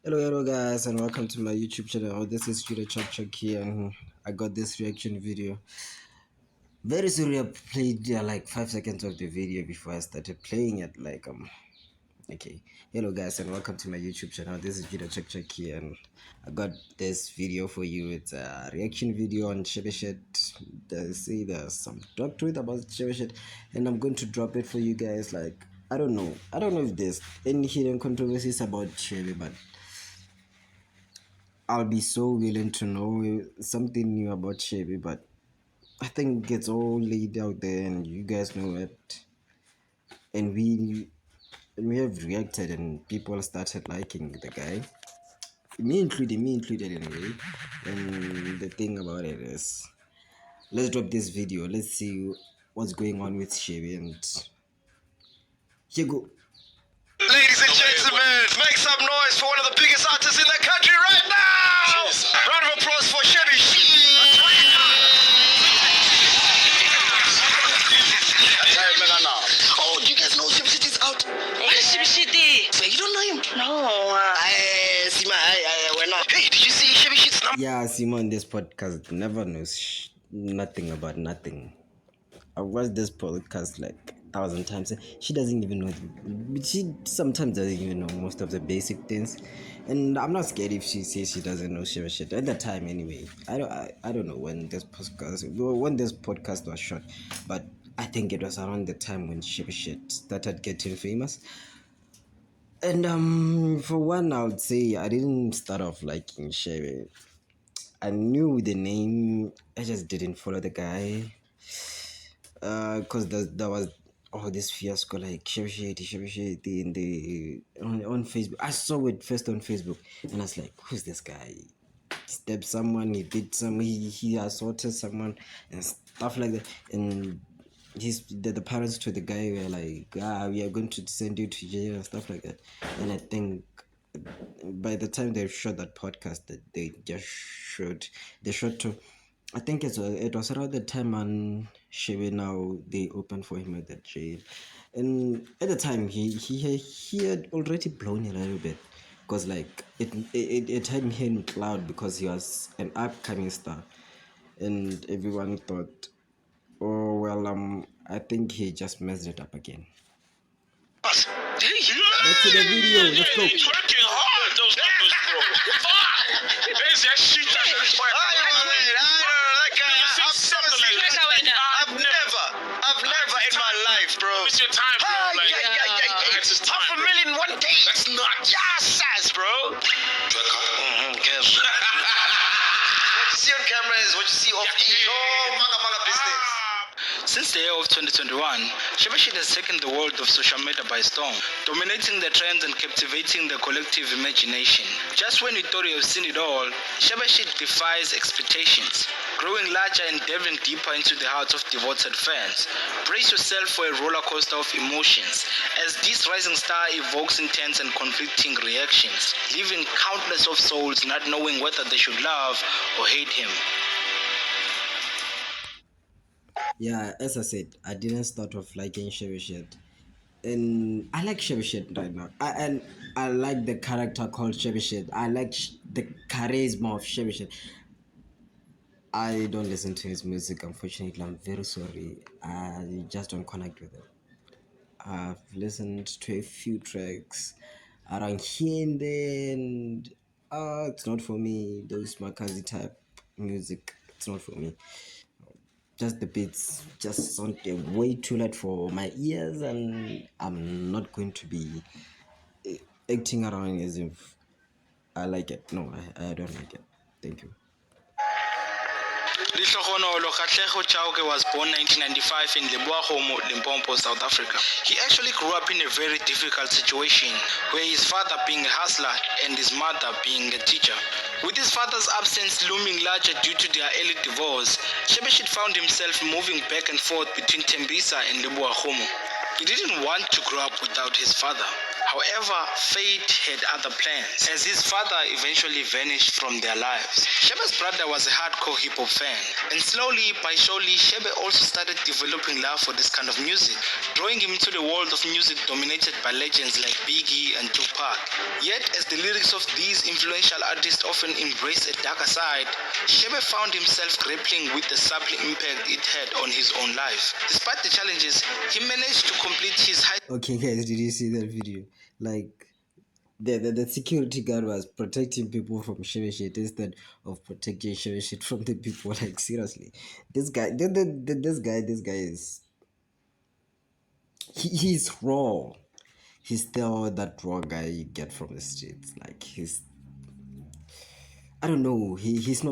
Hello guys, and welcome to my YouTube channel. This is shebeshxt here, and I got this reaction video. Very sorry, I played like 5 seconds of the video before I started playing it. Okay. Hello guys, and welcome to my YouTube channel. This is shebeshxt here, and I got this video for you. It's a reaction video on shebeshkt. They say there's some doctorate about shebeshkt, and I'm going to drop it for you guys. Like, I don't know if there's any hidden controversies about Shebe, but I'll be so willing to know something new about Shebe, but I think it's all laid out there and you guys know it. And we have reacted and people started liking the guy. Me included anyway. And the thing about it is, let's drop this video. Let's see what's going on with Shebe, and here go. Ladies and gentlemen, make some noise for one of the biggest artists in the country right now! Round of applause for shebeshxt! Oh, do you guys know shebeshxt is out? shebeshxt? Wait, you don't know him? No. Hey, did you see shebesht's number? Yeah, Simon, this podcast never knows nothing about nothing. I watched this podcast like 1,000 times. She doesn't even know. She sometimes doesn't even know most of the basic things, and I'm not scared if she says she doesn't know shit at that time. Anyway, I don't know when this podcast was shot, but I think it was around the time when shit started getting famous. And for one, I would say I didn't start off liking Shebe. I knew the name, I just didn't follow the guy. Because there was this fiasco like shebeshkt in the on Facebook. I saw it first on Facebook, and I was like, who's this guy? He stabbed someone, he assaulted someone and stuff like that. And the parents to the guy were like, we are going to send you to jail and stuff like that. And I think by the time they shot that podcast that they shot to, I think it was around the time on Shebe now they opened for him at the jail, and at the time he had already blown a little bit, because like it had him cloud because he was an upcoming star, and everyone thought, oh well, I think he just messed it up again. Back to the video. Let's go. Twerking hard, those numbers, bro. Fuck! There's that shit that I've never in my life, bro. It's your time, bro. It's his time. 500,000 in one day. That's not. Yes, bro. What you see on camera is what you see off no manga business. Since the year of 2021, shebeshkt has taken the world of social media by storm, dominating the trends and captivating the collective imagination. Just when you thought you have seen it all, shebeshkt defies expectations, growing larger and delving deeper into the hearts of devoted fans. Brace yourself for a roller coaster of emotions, as this rising star evokes intense and conflicting reactions, leaving countless of souls not knowing whether they should love or hate him. Yeah, as I said, I didn't start off liking shebeshkt, and I like shebeshkt right now. I like the character called shebeshkt. I like the charisma of shebeshkt. I don't listen to his music, unfortunately. I'm very sorry. I just don't connect with it. I've listened to a few tracks around here and there, and it's not for me. Those Makazi type music, it's not for me. Just the beats just sound way too loud for my ears, and I'm not going to be acting around as if I like it. No, I don't like it. Thank you. Lihlohonolo Katlego Chauke was born 1995 in Leboahomo, Limpopo, South Africa. He actually grew up in a very difficult situation, where his father being a hustler and his mother being a teacher. With his father's absence looming larger due to their early divorce, shebeshkt found himself moving back and forth between Tembisa and Leboahomo. He didn't want to grow up without his father. However, fate had other plans, as his father eventually vanished from their lives. Shebe's brother was a hardcore hip-hop fan, and slowly by surely, Shebe also started developing love for this kind of music, drawing him into the world of music dominated by legends like Biggie and Tupac. Yet, as the lyrics of these influential artists often embrace a darker side, Shebe found himself grappling with the subtle impact it had on his own life. Despite the challenges, he managed to complete his high Okay, guys, did you see that video? Like, the security guard was protecting people from shebeshkt instead of protecting shebeshkt from the people. Like, seriously, this guy, this guy is he's raw. He's still that raw guy you get from the streets. Like, I don't know. He's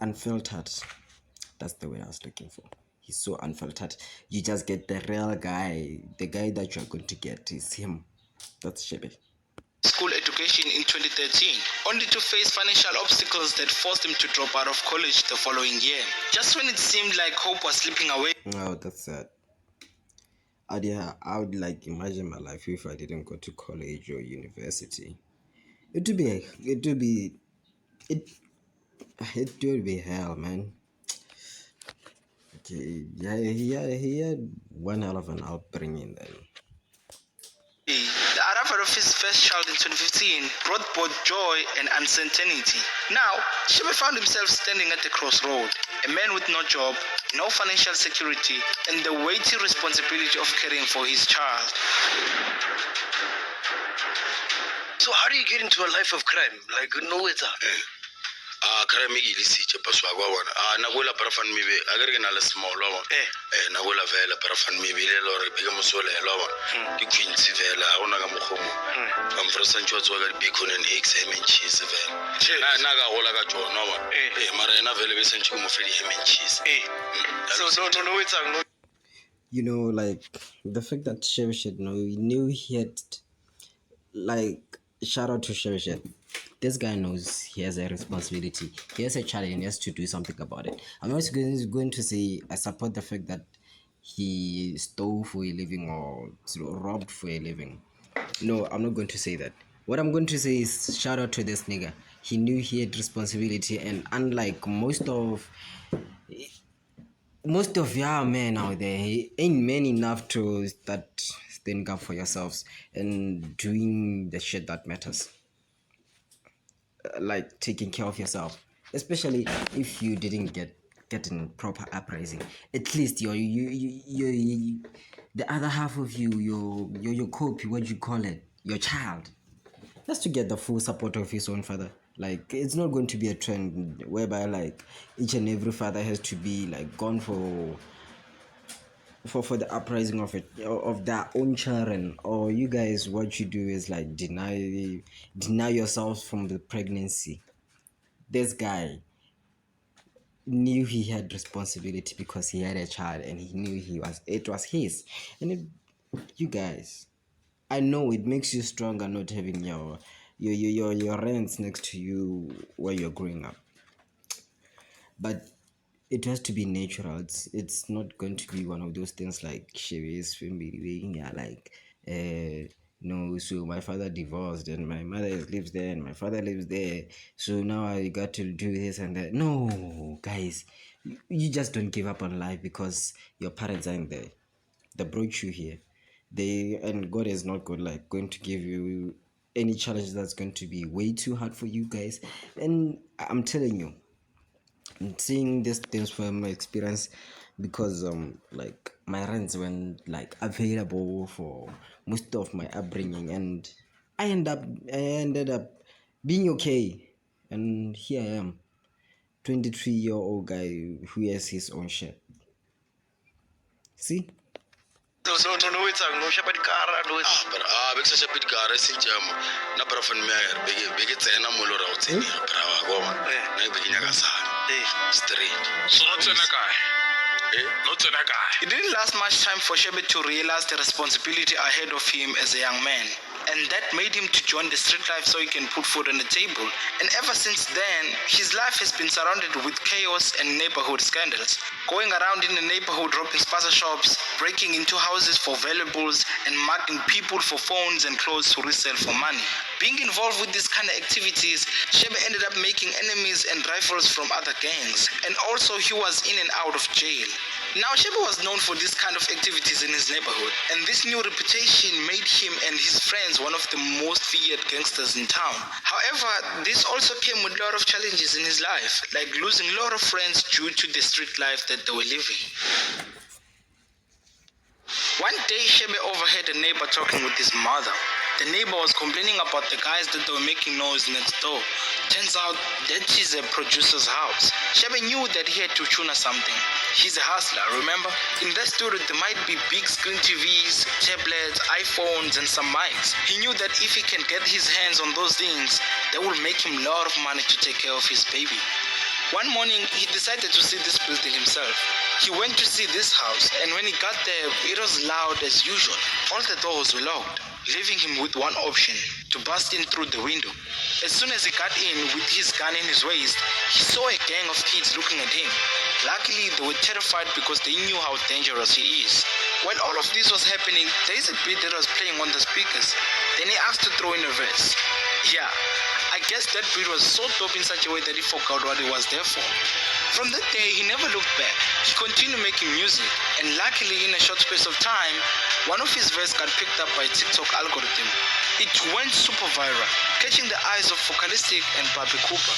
unfiltered. That's the word I was looking for. He's so unfiltered. You just get the real guy. The guy that you're going to get is him. That's Shebe. school education in 2013, only to face financial obstacles that forced him to drop out of college the following year. Just when it seemed like hope was slipping away. Oh, that's sad. I would like imagine my life if I didn't go to college or university. It would be hell, man. Okay, yeah, he had one hell of an upbringing then. The arrival of his first child in 2015 brought both joy and uncertainty. Now, Shebe found himself standing at the crossroad, a man with no job, no financial security, and the weighty responsibility of caring for his child. So how do you get into a life of crime? Like, no, it's crime illicit paswa kwa wana na gola parafan mibe agar na la small lawa na gola vela parafan mibe le lore biga mosola lawa di queens vela ona ga moghomo am frasan chwa tswa ga bacon and eggs ham and cheese vela na ga gola ga jona wa mara ena vela be sentse mo fedi ham and cheese so no it's no. You know, like the fact that shebeshkt knew he had, like, shout out to shebeshkt. This guy knows he has a responsibility. He has a challenge. He has to do something about it. I'm not going to say I support the fact that he stole for a living or robbed for a living. No, I'm not going to say that. What I'm going to say is shout out to this nigga. He knew he had responsibility, and unlike most of y'all men out there, he ain't men enough to start standing up for yourselves and doing the shit that matters. Like taking care of yourself, especially if you didn't get in proper uprising. At least the other half of your copy, what you call it, your child, has to get the full support of his own father. Like, it's not going to be a trend whereby like each and every father has to be like gone for the uprising of their own children. Or you guys, what you do is like deny yourselves from the pregnancy. This guy knew he had responsibility because he had a child, and he knew it was his. And you guys, I know it makes you stronger not having your rents next to you where you're growing up, but it has to be natural. It's not going to be one of those things like Shebe's family, yeah, like no, so my father divorced and my mother lives there and my father lives there, so now I got to do this and that. No, guys, you just don't give up on life because your parents aren't there. They brought you here. And God is not going to give you any challenge that's going to be way too hard for you guys. And I'm telling you, I'm seeing these things from my experience because like my rents weren't like available for most of my upbringing, and I ended up being okay, and here I am, 23-year-old guy who has his own shit. See? No, it's no shabad kara no is. But because shabad kara sinjam na parafan meyer bege tsena molo ra utseni brawa goma na bege nyaka sa straight. So not a guy. Not a guy. It didn't last much time for Shebe to realize the responsibility ahead of him as a young man. and that made him to join the street life so he can put food on the table. And ever since then, his life has been surrounded with chaos and neighborhood scandals, going around in the neighborhood robbing spaza shops, breaking into houses for valuables, and mugging people for phones and clothes to resell for money. Being involved with these kind of activities, Shebe ended up making enemies and rivals from other gangs, and also he was in and out of jail. Now, Shebe was known for this kind of activities in his neighborhood, and this new reputation made him and his friends one of the most feared gangsters in town. However, this also came with a lot of challenges in his life, like losing a lot of friends due to the street life that they were living. One day, Shebe overheard a neighbor talking with his mother. The neighbor was complaining about the guys that they were making noise next door. Turns out that is a producer's house. Shebe knew that he had to tune something. He's a hustler, remember? In that studio, there might be big screen TVs, tablets, iPhones, and some mics. He knew that if he can get his hands on those things, that will make him a lot of money to take care of his baby. One morning, he decided to see this building himself. He went to see this house, and when he got there, it was loud as usual. All the doors were locked, leaving him with one option, to burst in through the window. As soon as he got in with his gun in his waist, he saw a gang of kids looking at him. Luckily, they were terrified because they knew how dangerous he is. While all of this was happening, there is a beat that was playing on the speakers. Then he asked to throw in a verse. Yeah, I guess that beat was so dope in such a way that he forgot what he was there for. From that day, he never looked back. He continued making music, and luckily, in a short space of time, one of his verses got picked up by TikTok algorithm. It went super viral, catching the eyes of Focalistic and Bobby Cooper.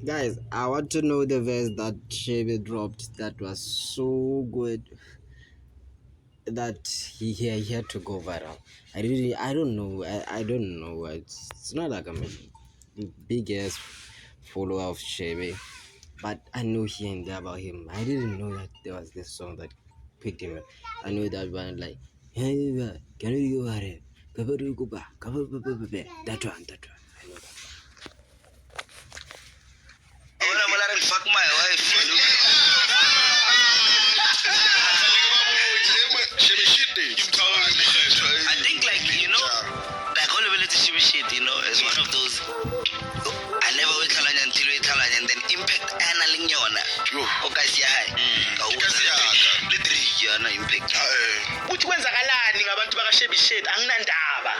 Guys, I want to know the verse that Shebe dropped that was so good that he had to go viral. I don't know. I don't know. It's not like I'm a big ass follower of Shebe, but I know here and there about him. I didn't know that there was this song that picked him up. I know that one like hey, can you go ahead? That one. I know that. Fuck my wife. I think like all of it shit, is one of those. I never wait until we and then impact analyzing yona. Okay, see hi. Literally impact. Uthi kwenzakalani ngabantu bakashebeshkt anginandaba.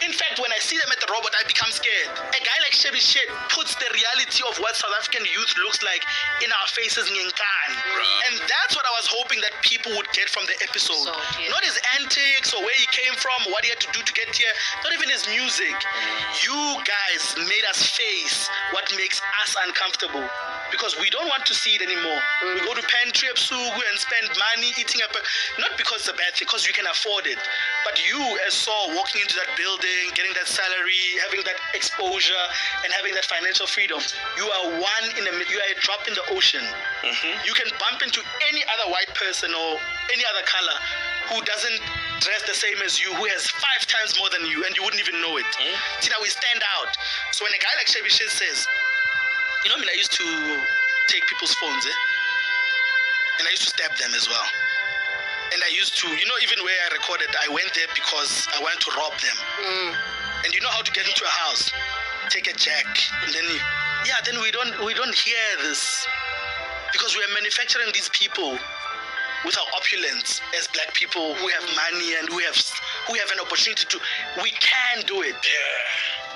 In fact, when I see them at the robot, I become scared. A guy like shebeshkt puts the reality of what South African youth looks like in our faces ngenkani. And that's what I was hoping that people would get from the episode. Not his antics or where he came from, what he had to do to get here, not even his music. You guys made us face what makes us uncomfortable. Because we don't want to see it anymore. We go to pantry Sugu and spend money eating up, not because it's a bad thing, because you can afford it. But you, as Saul, walking into that building, getting that salary, having that exposure, and having that financial freedom, you are you are a drop in the ocean. You can bump into any other white person or any other color who doesn't dress the same as you, who has 5 times more than you, and you wouldn't even know it. See, now we stand out. So when a guy like shebeshkt says, I mean, I used to take people's phones, and I used to stab them as well. And I used to, even where I recorded, I went there because I wanted to rob them. And you know how to get into a house? Take a jack, and then then we don't hear this because we are manufacturing these people with our opulence as black people who have money and who have an opportunity to. We can do it.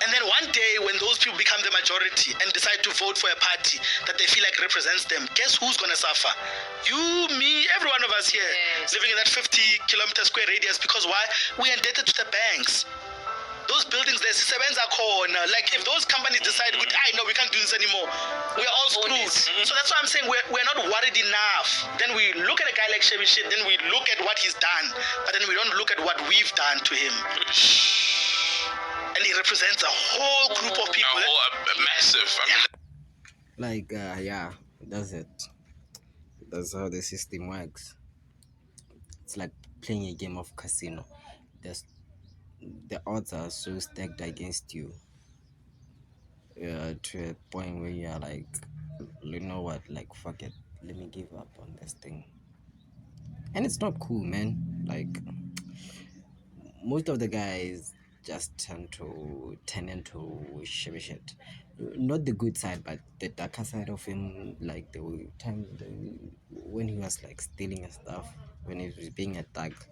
And then one day when those people become the majority and decide to vote for a party that they feel like represents them, guess who's going to suffer? You, me, every one of us here, living in that 50-kilometer square radius. Because why? We're indebted to the banks. Those buildings, there's seven corner. Like if those companies decide, no, we can't do this anymore, we're all screwed. So that's why I'm saying we're not worried enough. Then we look at a guy like shebeshkt, then we look at what he's done, but then we don't look at what we've done to him. And he represents a whole group of people. Massive. That's it. That's how the system works. It's like playing a game of casino. The odds are so stacked against you to a point where you're like, you know what, like fuck it, let me give up on this thing. And it's not cool, man. Like, most of the guys just turn into shebeshkt. Not the good side, but the darker side of him, like when he was like stealing and stuff, when he was being attacked.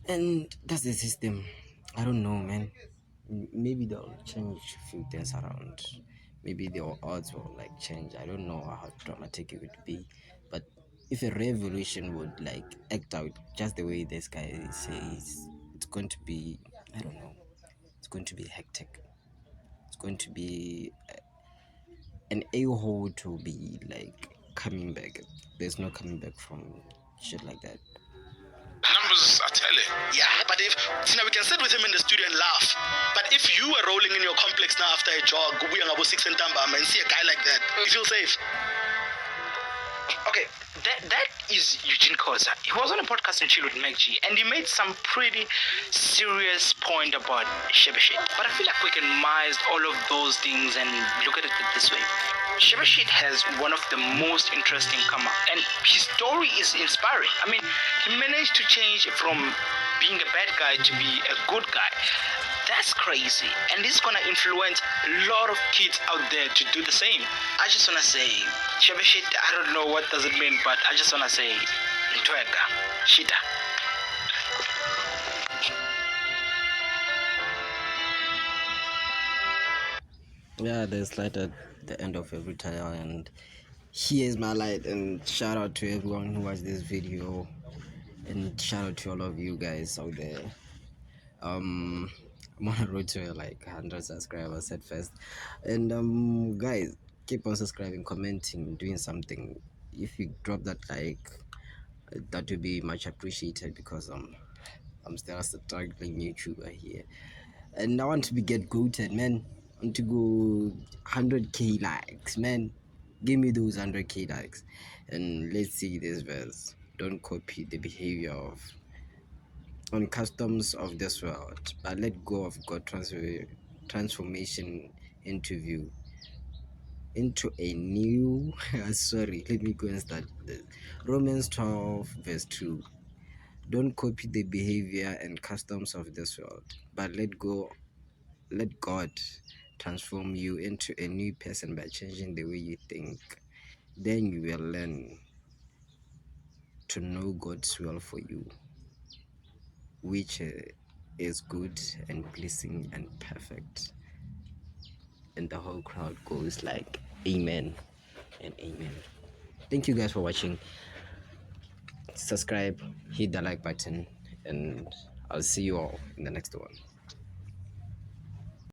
And that's the system. I don't know, man. Maybe they'll change a few things around. Maybe the odds will like change. I don't know how dramatic it would be, but if a revolution would like act out just the way this guy says, it's going to be, I don't know, it's going to be hectic. It's going to be an a-hole to be like coming back. There's no coming back from shit like that. Numbers are telling. Yeah, but if see now we can sit with him in the studio and laugh. But if you were rolling in your complex now after a jog, we are about 6 and Tambam and see a guy like that, you feel safe. Okay, that is Eugene Koza. He was on a podcast in Chill with Meg G, and he made some pretty serious point about shebeshkt. But I feel like we can minimize all of those things and look at it this way. Shebeshkt has one of the most interesting come up, and his story is inspiring. I mean, he managed to change from being a bad guy to be a good guy. That's crazy, and this is gonna influence a lot of kids out there to do the same. I just wanna say, shebeshkt, I don't know what does it mean, but I just wanna say, ntweka, shita. Yeah, there's light at the end of every tunnel, and here's my light. And shout out to everyone who watched this video, and shout out to all of you guys out there. I'm on a road to like 100 subscribers at first, and guys, keep on subscribing, commenting, doing something. If you drop that like, that would be much appreciated, because I'm still a struggling YouTuber here, and I want to get goated, man. I want to go 100k likes, man. Give me those 100k likes, and let's see this verse. Don't copy the behavior of on customs of this world, but let go of God transformation into view into a new sorry, let me go and start this. Romans 12 verse 2. Don't copy the behavior and customs of this world, but let God transform you into a new person by changing the way you think. Then you will learn to know God's will for you, which is good and pleasing and perfect. And the whole crowd goes like amen and amen. Thank you guys for watching. Subscribe, hit the like button, and I'll see you all in the next one.